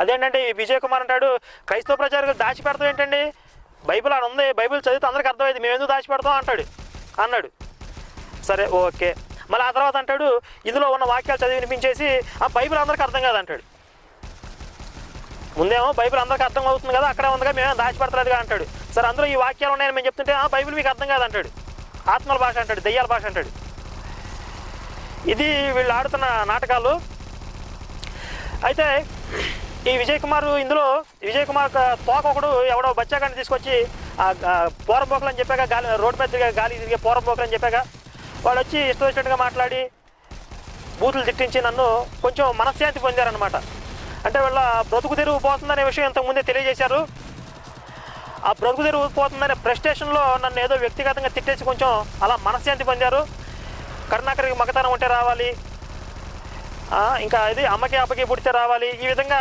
అదేంటంటే ఈ విజయ్ కుమార్ అంటాడు, క్రైస్తవ ప్రచారకులు దాచిపెడతాం ఏంటండి, బైబిల్ అని ఉంది, బైబిల్ చదివితే అందరికీ అర్థమైంది, మేము ఎందుకు దాచిపెడతాం అన్నాడు. సరే ఓకే. మళ్ళీ ఆ తర్వాత అంటాడు, ఇందులో ఉన్న వాక్యాలు చదివి వినిపించేసి ఆ బైబిల్ అందరికీ అర్థం కాదంటాడు. ముందేమో బైబిల్ అందరికీ అర్థం అవుతుంది కదా, అక్కడే ఉందిగా, మేమేం దాచిపెడతలేదుగా అంటాడు. సరే అందులో ఈ వాక్యాలు ఉన్నాయని మేము చెప్తుంటే బైబిల్ మీకు అర్థం కాదంటాడు, ఆత్మల భాష అంటాడు, దెయ్యాల భాష అంటాడు. ఇది వీళ్ళు ఆడుతున్న నాటకాలు. అయితే ఈ విజయ్ కుమార్ తోక ఒకడు ఎవడో బచ్చాగాన్ని తీసుకొచ్చి పోరంబోకలు అని చెప్పాక, గాలి రోడ్డు మీద గాలి తిరిగే పోరంబోకలు అని చెప్పాక వాడు వచ్చి ఇష్టం వచ్చినట్టుగా మాట్లాడి బూతులు తిట్టించి నన్ను కొంచెం మనశ్శాంతి పొందారనమాట. అంటే వీళ్ళ బ్రతుకు తెరువు పోతుందనే విషయం ఇంతకుముందే తెలియజేశారు. ఆ బ్రతుకు తెరువు పోతుందనే ప్రెస్టేషన్లో నన్ను ఏదో వ్యక్తిగతంగా తిట్టేసి కొంచెం అలా మనశ్శాంతి పొందారు. కరుణాకర్కి మగతనం ఉంటే రావాలి, ఇంకా ఇది అమ్మకి పుడితే రావాలి, ఈ విధంగా